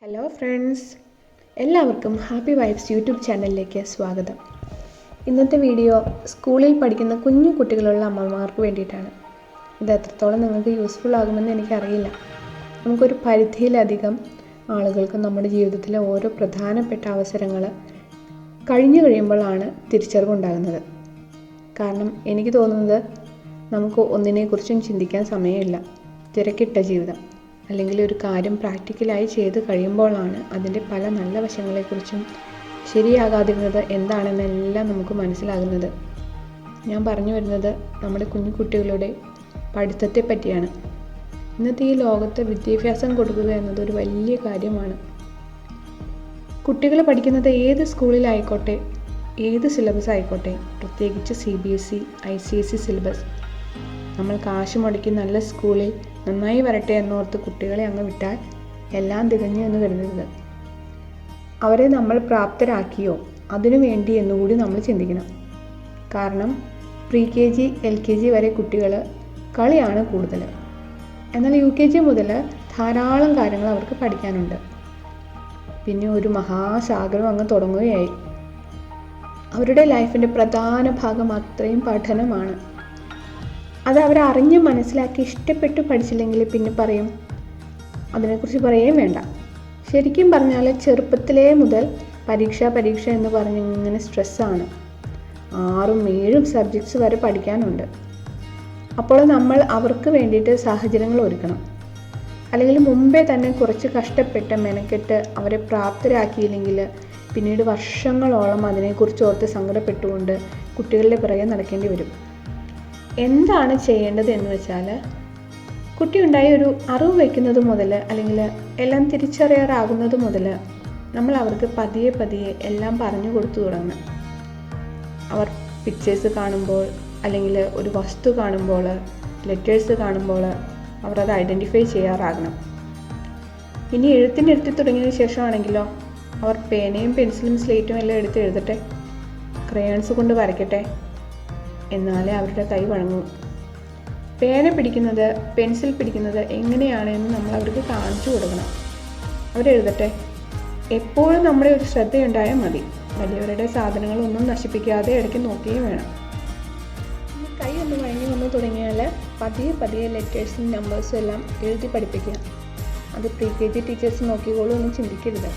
Hello friends, എല്ലാവർക്കും happy vibes YouTube ചാനലിലേക്ക് സ്വാഗതം. ഇന്നത്തെ വീഡിയോ സ്കൂളിൽ പഠിക്കുന്ന കുഞ്ഞു കുട്ടികളുള്ള അമ്മമാർക്ക് വേണ്ടിയിട്ടാണ്. ഇത് എത്രത്തോളം നിങ്ങൾക്ക് യൂസ്ഫുൾ ആകുമെന്ന് എനിക്കറിയില്ല. നമുക്കൊരു പരിധിയിലധികം ആളുകൾക്ക് നമ്മുടെ ജീവിതത്തിലെ ഓരോ പ്രധാനപ്പെട്ട അവസരങ്ങൾ കഴിഞ്ഞു കഴിയുമ്പോഴാണ് തിരിച്ചറിവുണ്ടാകുന്നത്. കാരണം എനിക്ക് തോന്നുന്നത് നമുക്ക് ഒന്നിനെക്കുറിച്ചും ചിന്തിക്കാൻ സമയമില്ല. തിരക്കിട്ട ജീവിതം അല്ലെങ്കിൽ ഒരു കാര്യം പ്രാക്ടിക്കലായി ചെയ്ത് കഴിയുമ്പോഴാണ് അതിൻ്റെ പല നല്ല വശങ്ങളെക്കുറിച്ചും ശരിയാകാതിരുന്നത് എന്താണെന്നെല്ലാം നമുക്ക് മനസ്സിലാകുന്നത്. ഞാൻ പറഞ്ഞു വരുന്നത് നമ്മുടെ കുഞ്ഞു കുട്ടികളുടെ പഠിത്തത്തെ പറ്റിയാണ്. ഇന്നത്തെ ഈ ലോകത്ത് വിദ്യാഭ്യാസം കൊടുക്കുക എന്നതൊരു വലിയ കാര്യമാണ്. കുട്ടികൾ പഠിക്കുന്നത് ഏത് സ്കൂളിലായിക്കോട്ടെ, ഏത് സിലബസ് ആയിക്കോട്ടെ, പ്രത്യേകിച്ച് CBSE, ICSE സിലബസ്, നമ്മൾ കാശ് മുടക്കി നല്ല സ്കൂളിൽ നന്നായി വരട്ടെ എന്നോർത്ത് കുട്ടികളെ അങ്ങ് വിട്ടാൽ എല്ലാം തികഞ്ഞു എന്ന് കരുതരുത്. അവരെ നമ്മൾ പ്രാപ്തരാക്കിയോ അതിനു വേണ്ടി എന്നുകൂടി നമ്മൾ ചിന്തിക്കണം. കാരണം pre-KG, LKG വരെ കുട്ടികൾ കളിയാണ് കൂടുതൽ. എന്നാൽ UKG മുതൽ ധാരാളം കാര്യങ്ങൾ അവർക്ക് പഠിക്കാനുണ്ട്. പിന്നെ ഒരു മഹാസാഗരം അങ്ങ് തുടങ്ങുകയായി. അവരുടെ ലൈഫിൻ്റെ പ്രധാന ഭാഗം അത്രയും പഠനമാണ്. അത് അവരറിഞ്ഞ് മനസ്സിലാക്കി ഇഷ്ടപ്പെട്ട് പഠിച്ചില്ലെങ്കിൽ പിന്നെ പറയും, അതിനെക്കുറിച്ച് പറയുകയും വേണ്ട. ശരിക്കും പറഞ്ഞാൽ ചെറുപ്പത്തിലേ മുതൽ പരീക്ഷ എന്ന് പറഞ്ഞ് ഇങ്ങനെ സ്ട്രെസ്സാണ്. 6ഉം 7ഉം സബ്ജക്ട്സ് വരെ പഠിക്കാനുണ്ട്. അപ്പോൾ നമ്മൾ അവർക്ക് വേണ്ടിയിട്ട് സാഹചര്യങ്ങൾ ഒരുക്കണം. അല്ലെങ്കിൽ മുമ്പേ തന്നെ കുറച്ച് കഷ്ടപ്പെട്ട് മെനക്കെട്ട് അവരെ പ്രാപ്തരാക്കിയില്ലെങ്കിൽ പിന്നീട് വർഷങ്ങളോളം അതിനെക്കുറിച്ച് ഓർത്ത് സങ്കടപ്പെട്ടുകൊണ്ട് കുട്ടികളുടെ പിറകെ നടക്കേണ്ടി വരും. എന്താണ് ചെയ്യേണ്ടത് എന്ന് വെച്ചാൽ, കുട്ടിയുണ്ടായി ഒരു അറിവ് വയ്ക്കുന്നത് മുതൽ അല്ലെങ്കിൽ എല്ലാം തിരിച്ചറിയാറാകുന്നത് മുതൽ നമ്മൾ അവർക്ക് പതിയെ എല്ലാം പറഞ്ഞു കൊടുത്തു തുടങ്ങണം. അവർ പിക്ചേഴ്സ് കാണുമ്പോൾ അല്ലെങ്കിൽ ഒരു വസ്തു കാണുമ്പോൾ, ലെറ്റേഴ്സ് കാണുമ്പോൾ അവർ അത് ഐഡൻറ്റിഫൈ ചെയ്യാറാകണം. ഇനി എഴുത്തിനെടുത്ത് തുടങ്ങിയതിന് ശേഷമാണെങ്കിലോ അവർ പേനയും പെൻസിലും സ്ലേറ്റും എല്ലാം എടുത്ത് എഴുതട്ടെ, ക്രയോൺസ് കൊണ്ട് വരയ്ക്കട്ടെ, എന്നാലേ അവരുടെ കൈ വഴങ്ങൂ. പേന പിടിക്കുന്നത്, പെൻസിൽ പിടിക്കുന്നത് എങ്ങനെയാണെന്ന് നമ്മൾ അവർക്ക് കാണിച്ചു കൊടുക്കണം. അവരെഴുതട്ടെ. എപ്പോഴും നമ്മുടെ ഒരു ശ്രദ്ധയുണ്ടായാൽ മതി. വലിയവരുടെ സാധനങ്ങളൊന്നും നശിപ്പിക്കാതെ ഇടയ്ക്ക് നോക്കുകയും വേണം. കൈ ഒന്ന് വഴങ്ങി വന്നു തുടങ്ങിയാൽ പതിയെ ലെറ്റേഴ്സും നമ്പേഴ്സും എല്ലാം എഴുതി പഠിപ്പിക്കുക. അത് pre-KG ടീച്ചേഴ്സ് നോക്കിക്കോളൂ എന്ന് ചിന്തിക്കരുത്.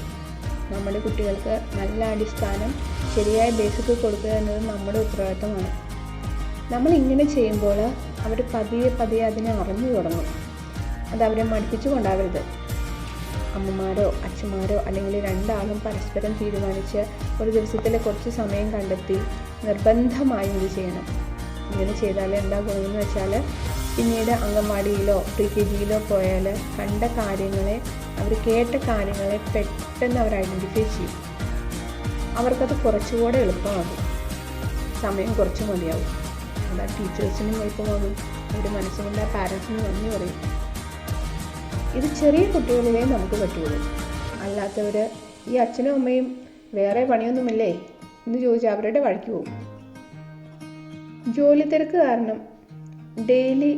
നമ്മുടെ കുട്ടികൾക്ക് നല്ല അടിസ്ഥാനം, ശരിയായ ബേസിക് കൊടുക്കുക എന്നത് നമ്മുടെ ഉത്തരവാദിത്തമാണ്. നമ്മൾ ഇങ്ങനെ ചെയ്യുമ്പോൾ അവർ പതിയെ അതിനെ അറിഞ്ഞു തുടങ്ങും. അത് അവരെ മടുപ്പിച്ചു കൊണ്ടാവരുത്. അമ്മമാരോ അച്ഛന്മാരോ അല്ലെങ്കിൽ രണ്ടാളും പരസ്പരം തീരുമാനിച്ച് ഒരു ദിവസത്തിലെ കുറച്ച് സമയം കണ്ടെത്തി നിർബന്ധമായും ഇത് ചെയ്യണം. ഇങ്ങനെ ചെയ്താൽ എന്താ ഗുണമെന്ന് വെച്ചാൽ, പിന്നീട് അംഗൻവാടിയിലോ pre-KGയിലോ പോയാൽ കണ്ട കാര്യങ്ങളെ, അവർ കേട്ട കാര്യങ്ങളെ പെട്ടെന്ന് അവർ ഐഡൻറ്റിഫൈ ചെയ്യും. അവർക്കത് കുറച്ചുകൂടെ എളുപ്പമാകും. സമയം കുറച്ച് മതിയാവും. അതാ ടീച്ചേഴ്സിനും എളുപ്പമാകും. അവരുടെ മനസ്സുകൊണ്ട് ആ പാരൻസിന് നന്ദി പറയും. ഇത് ചെറിയ കുട്ടികളിലേ നമുക്ക് പറ്റുള്ളൂ. അല്ലാത്തവർ ഈ അച്ഛനും അമ്മയും വേറെ പണിയൊന്നുമില്ലേ എന്ന് ചോദിച്ചാൽ അവരുടെ വഴിക്ക് പോകും. ജോലി തിരക്ക് കാരണം ഡെയിലി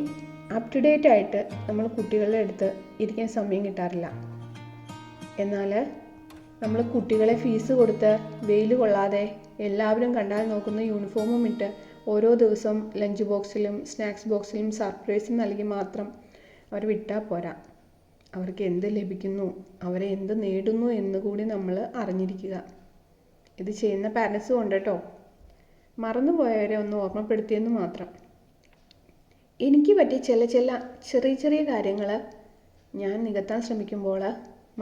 അപ് ടു ഡേറ്റ് ആയിട്ട് നമ്മൾ കുട്ടികളുടെ അടുത്ത് ഇരിക്കാൻ സമയം കിട്ടാറില്ല. എന്നാൽ നമ്മൾ കുട്ടികളെ ഫീസ് കൊടുത്ത് വെയിൽ കൊള്ളാതെ എല്ലാവരും കണ്ടാൽ നോക്കുന്ന യൂണിഫോമും ഇട്ട് ഓരോ ദിവസവും ലഞ്ച് ബോക്സിലും സ്നാക്സ് ബോക്സിലും സർപ്രൈസും നൽകി മാത്രം അവർ വിട്ടാൽ പോരാ. അവർക്ക് എന്ത് ലഭിക്കുന്നു, അവരെ എന്ത് നേടുന്നു എന്ന് കൂടി നമ്മൾ അറിഞ്ഞിരിക്കുക. ഇത് ചെയ്യുന്ന പാരൻസും ഉണ്ട് കേട്ടോ. മറന്നുപോയവരെ ഒന്ന് ഓർമ്മപ്പെടുത്തിയെന്ന് മാത്രം. എനിക്ക് പറ്റിയ ചെറിയ കാര്യങ്ങൾ ഞാൻ നികത്താൻ ശ്രമിക്കുമ്പോൾ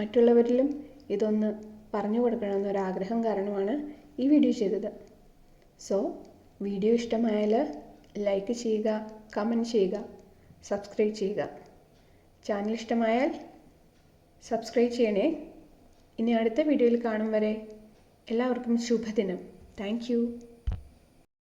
മറ്റുള്ളവരിലും ഇതൊന്ന് പറഞ്ഞു കൊടുക്കണമെന്നൊരാഗ്രഹം കാരണമാണ് ഈ വീഡിയോ ചെയ്തത്. സോ വീഡിയോ ഇഷ്ടമായാൽ ലൈക്ക് ചെയ്യുക, കമൻറ്റ് ചെയ്യുക, സബ്സ്ക്രൈബ് ചെയ്യുക. ചാനൽ ഇഷ്ടമായാൽ സബ്സ്ക്രൈബ് ചെയ്യണേ. ഇനി അടുത്ത വീഡിയോയിൽ കാണും വരെ എല്ലാവർക്കും ശുഭദിനം. Thank you.